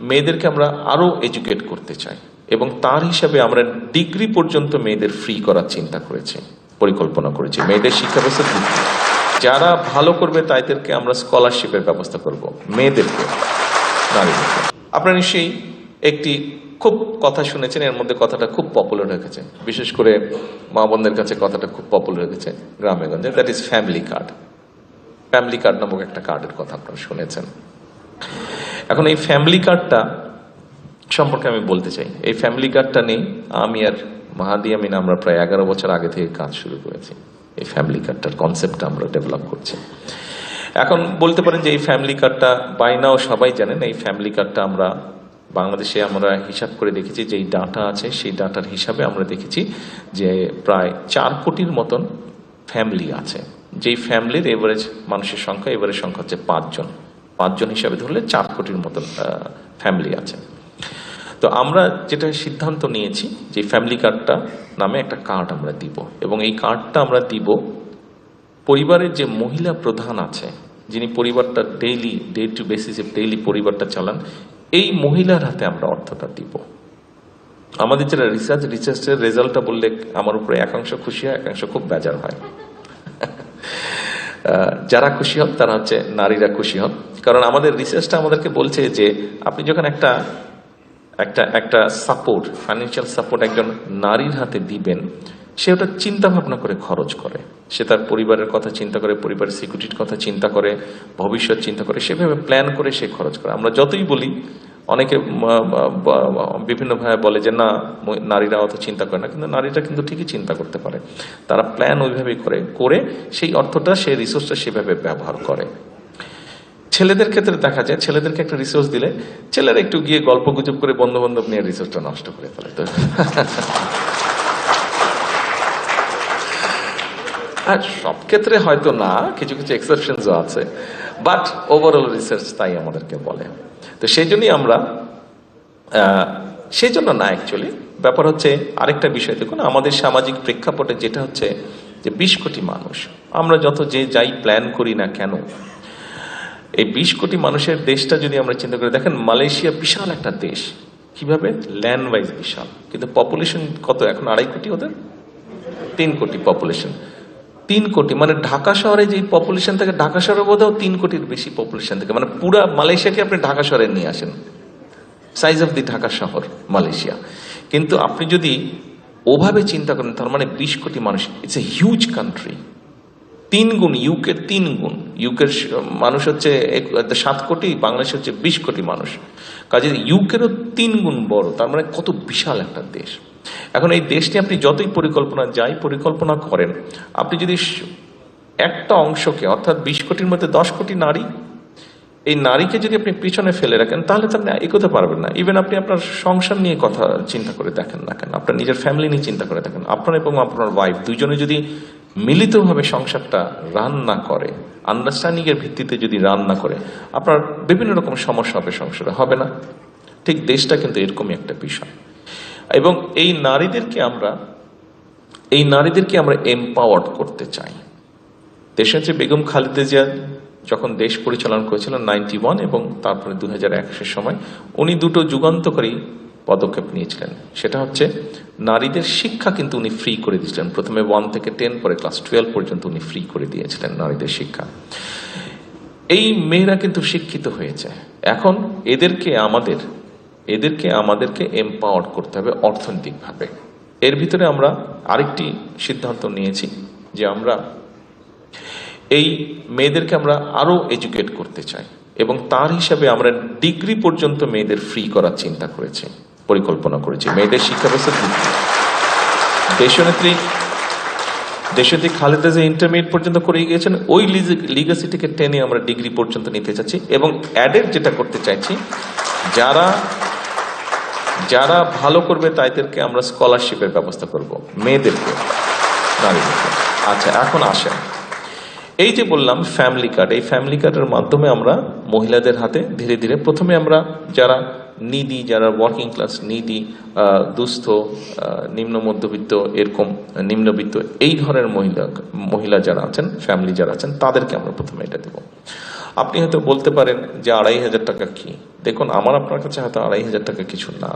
মেয়েদেরকে আমরা আরো এডুকেট করতে চাই এবং তার হিসাবে আমরা ডিগ্রি পর্যন্ত মেয়েদের ফ্রি করার চিন্তা করেছি, পরিকল্পনা করেছি। মেয়েদের শিক্ষা ব্যবস্থা যারা ভালো করবে তাদেরকে আমরা স্কলারশিপের ব্যবস্থা করব, মেয়েদেরকে, নারীদেরকে। আপনারা নিশ্চয়ই একটি খুব কথা শুনেছেন, এর মধ্যে কথাটা খুব পপুলার হয়ে গেছে, বিশেষ করে মা বোনদের কাছে কথাটা খুব পপুলার হয়ে গেছে গ্রামে গঞ্জে, that is family card. Family card নামক একটা কার্ডের কথা আপনারা শুনেছেন। এখন এই ফ্যামিলি কার্ডটা সম্পর্কে আমি বলতে চাই। এই ফ্যামিলি কার্ডটা নেই আমি আর মাহাদি আমিন আমরা প্রায় 11 বছর আগে থেকে কাজ শুরু করেছি। এই ফ্যামিলি কার্ডটার কনসেপ্টটা আমরা ডেভেলপ করছি। এখন বলতে পারেন যে এই ফ্যামিলি কার্ডটা বাই নাও সবাই জানেন। এই ফ্যামিলি কার্ডটা আমরা বাংলাদেশে আমরা হিসাব করে দেখেছি, যেই ডাটা আছে সেই ডাটার হিসাবে আমরা দেখেছি যে প্রায় 4 কোটির মতন ফ্যামিলি আছে। যেই ফ্যামিলির এভারেজ মানুষের সংখ্যা, এভারেজ সংখ্যা হচ্ছে 5 জন। 5 জন হিসাবে ধরলে 4 কোটির মতন ফ্যামিলি আছে। তো আমরা যেটা সিদ্ধান্ত নিয়েছি যে ফ্যামিলি কার্ডটা নামে একটা কার্ড আমরা দিব, এবং এই কার্ডটা আমরা দিব পরিবারের যে মহিলা প্রধান আছে, যিনি পরিবারটা ডেইলি ডে টু বেসিসে ডেইলি পরিবারটা চালান, এই মহিলার হাতে আমরা অর্থটা দিব। আমাদের যারা রিসার্চের রেজাল্টটা বললে আমার উপরে একাংশ খুশি হয়, একাংশ খুব বেজার হয়। যারা খুশি হন তারা হচ্ছে নারীরা খুশি হন, কারণ আমাদের রিসার্চটা আমাদেরকে বলছে যে আপনি যখন একটা সাপোর্ট, ফাইন্যান্সিয়াল সাপোর্ট একজন নারীর হাতে দিবেন, সে ওটা চিন্তা ভাবনা করে খরচ করে, সে তার পরিবারের কথা চিন্তা করে, পরিবারের সিকিউরিটির কথা চিন্তা করে, ভবিষ্যৎ চিন্তা করে, সেভাবে প্ল্যান করে সে খরচ করে। আমরা যতই বলি, অনেকে বিভিন্নভাবে বলে যে না নারীরা অত চিন্তা করে না, কিন্তু নারীরা কিন্তু ঠিকই চিন্তা করতে পারে। তারা প্ল্যান ওইভাবেই করে সেই অর্থটা, সেই রিসোর্সটা সেভাবে ব্যবহার করে। ছেলেদের ক্ষেত্রে দেখা যায়, ছেলেদেরকে একটা রিসোর্স দিলে ছেলেরা একটু গিয়ে গল্প গুজব করে বন্ধু বান্ধব নিয়ে রিসোর্সটা নষ্ট করে ফেলে। তো আর সব ক্ষেত্রে হয়তো না, কিছু কিছু এক্সেপশনসও আছে, বাট ওভারঅল রিসার্চ তাই আমাদেরকে বলে। তো সেই জন্যই আমরা, সেই জন্য না অ্যাকচুয়ালি, ব্যাপার হচ্ছে আরেকটা বিষয়। দেখুন আমাদের সামাজিক প্রেক্ষাপটে যেটা হচ্ছে যে 20 কোটি মানুষ, আমরা যত যে যাই প্ল্যান করি না কেন, এই 20 কোটি মানুষের দেশটা যদি আমরা চিন্তা করি, দেখেন মালয়েশিয়া বিশাল একটা দেশ, কিভাবে ল্যান্ড ওয়াইজ বিশাল, কিন্তু পপুলেশন কত এখন? 2.5 কোটি, ওদের 3 কোটি পপুলেশন। 3 কোটি মানে ঢাকা শহরে যে পপুলেশন থেকে, ঢাকা শহরে বোধহয় 3 কোটির বেশি পপুলেশন থেকে, মানে পুরা মালয়েশিয়াকে আপনি ঢাকা শহরে নিয়ে আসেন, সাইজ অফ দি ঢাকা শহর মালয়েশিয়া। কিন্তু আপনি যদি ওভাবে চিন্তা করেন, তার মানে 20 কোটি মানুষ, ইটস এ হিউজ কান্ট্রি। 3 গুণ ইউকের, 3 গুণ ইউকের মানুষ হচ্ছে 7 কোটি, বাংলাদেশ হচ্ছে 20 কোটি মানুষ, কাজে ইউকেরও 3 গুণ বড়। তার মানে কত বিশাল একটা দেশ। এখন এই দেশটি আপনি যতই পরিকল্পনা করেন, আপনি যদি একটা অংশকে, অর্থাৎ 20 কোটির মধ্যে 10 কোটি নারী, এই নারীকে যদি আপনি পিছনে ফেলে রাখেন, তাহলে তো আপনি এগোতে পারবেন না। ইভেন আপনি আপনার সংসার নিয়ে কথা চিন্তা করে দেখেন না কেন, আপনার নিজের ফ্যামিলি নিয়ে চিন্তা করে দেখেন, আপনার এবং আপনার ওয়াইফ দুইজনে যদি মিলিতভাবে সংসারটা রান না করে, আন্ডারস্ট্যান্ডিং এর ভিত্তিতে যদি রান না করে, আপনার বিভিন্ন রকম সমস্যা হবে, সংসারে হবে না। ঠিক দেশটা কিন্তু এরকমই একটা বিষয়। এবং এই নারীদেরকে আমরা এম্পাওয়ার্ড করতে চাই। দেশে হচ্ছে বেগম খালেদা জিয়া যখন দেশ পরিচালনা করেছিলেন 91 এবং তারপরে 2001 সময়, উনি দুটো যুগান্তকারী পদক্ষেপ নিয়েছিলেন। সেটা হচ্ছে নারীদের শিক্ষা কিন্তু উনি ফ্রি করে দিয়েছিলেন। প্রথমে 1 থেকে 10, পরে ক্লাস 12 পর্যন্ত উনি ফ্রি করে দিয়েছিলেন নারীদের শিক্ষা। এই মেয়েরা কিন্তু শিক্ষিত হয়েছে। এখন এদেরকে আমাদেরকে এম্পাওয়ার্ড করতে হবে অর্থনৈতিকভাবে। এর ভিতরে আমরা আরেকটি সিদ্ধান্ত নিয়েছি যে আমরা এই মেয়েদেরকে আমরা আরো এডুকেট করতে চাই, এবং তার হিসাবে আমরা ডিগ্রি পর্যন্ত মেয়েদের ফ্রি করার চিন্তা করেছি, পরিকল্পনা করেছি। মেয়েদের শিক্ষা ব্যবস্থা দেশনেত্রী খালেদা জিয়া ইন্টারমিডিয়েট পর্যন্ত করে গিয়েছেন, ওই লিগাসিটিকে টেনে আমরা ডিগ্রি পর্যন্ত নিতে চাচ্ছি। এবং অ্যাডেড যেটা করতে চাইছি, যারা ভালো করবে তাদেরকে আমরা স্কলারশিপের ব্যবস্থা করব, মেয়েদেরকে, নারীদেরকে। আচ্ছা, এখন আসেন, এই যে বললাম ফ্যামিলি কার্ড, এই ফ্যামিলি কার্ডের মাধ্যমে আমরা মহিলাদের হাতে ধীরে ধীরে, প্রথমে আমরা যারা নিডি, যারা ওয়ার্কিং ক্লাস, নিডি, দুস্থ, নিম্ন মধ্যবিত্ত, এরকম নিম্নবিত্ত, এই ধরনের মহিলা যারা আছেন, ফ্যামিলি যারা আছেন, তাদেরকে আমরা প্রথমে এটা দেব। আপনি হয়তো বলতে পারেন যে 2,500 টাকা কি। দেখুন, আমার আপনার কাছে হয়তো 2,500 টাকা কিছু না,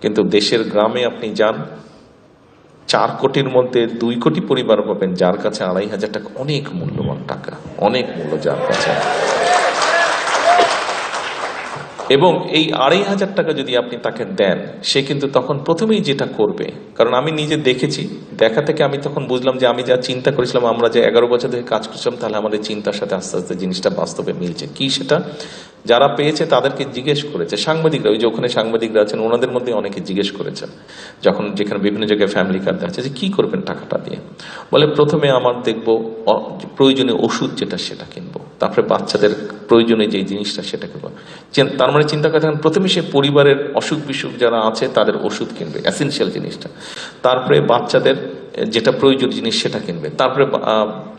কিন্তু দেশের গ্রামে আপনি যান, 4 কোটির মধ্যে 2 কোটি পরিবার পাবেন যার কাছে 2,500 টাকা অনেক মূল্যবান টাকা, অনেক মূল্য যার কাছে। এবং এই 2,500 টাকা যদি আপনি তাকে দেন, সে কিন্তু তখন প্রথমেই যেটা করবে, কারণ আমি নিজে দেখেছি, দেখা থেকে আমি তখন বুঝলাম যে আমি যা চিন্তা করেছিলাম, আমরা যে 11 বছর ধরে কাজ করছিলাম, তাহলে আমাদের চিন্তার সাথে আস্তে আস্তে জিনিসটা বাস্তবে মিলছে। কি সেটা? যারা পেয়েছে তাদেরকে জিজ্ঞেস করেছে, সাংবাদিকরা, ওই যে ওখানে সাংবাদিকরা আছেন, ওনাদের মধ্যে অনেকে জিজ্ঞেস করেছেন, যখন যেখানে বিভিন্ন জায়গায় ফ্যামিলি কার্ড দেওয়া হচ্ছে, যে কি করবেন টাকাটা দিয়ে। বলে প্রথমে আমার দেখবো প্রয়োজনীয় ওষুধ যেটা সেটা কিনবো, তারপরে বাচ্চাদের প্রয়োজনীয় যে জিনিসটা সেটা কিনবো। তার মানে চিন্তা করে থাকেন, প্রথমে সে পরিবারের অসুখ বিসুখ যারা আছে তাদের ওষুধ কিনবে, এসেনশিয়াল জিনিসটা, তারপরে বাচ্চাদের যেটা প্রয়োজনীয় জিনিস সেটা কিনবে, তারপরে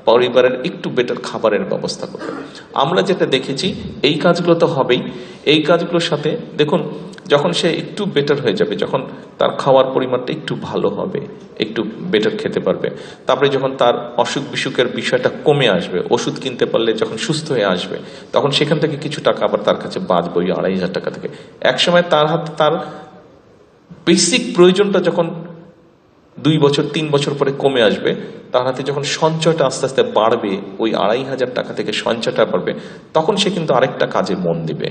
পরিবারের একটু বেটার খাবারের ব্যবস্থা করবে। আমরা যেটা দেখেছি, এই কাজগুলো তো হবেই, এই কাজগুলোর সাথে দেখুন, যখন সে একটু বেটার হয়ে যাবে, যখন তার খাওয়ার পরিমাণটা একটু ভালো হবে, একটু বেটার খেতে পারবে, তারপরে যখন তার অসুখ বিসুখের বিষয়টা কমে আসবে, ওষুধ কিনতে পারলে যখন সুস্থ হয়ে আসবে, তখন সেখান থেকে কিছু টাকা আবার তার কাছে বাঁচবে, ওই 2,500 টাকা থেকে। একসময় তার হাতে তার বেসিক প্রয়োজনটা যখন 2 বছর 3 বছর পরে কমে আসবে, তার হাতে যখন সঞ্চয়টা আস্তে আস্তে বাড়বে, ওই 2,500 টাকা থেকে সঞ্চয়টা বাড়বে, তখন সে কিন্তু আরেকটা কাজে মন দিবে।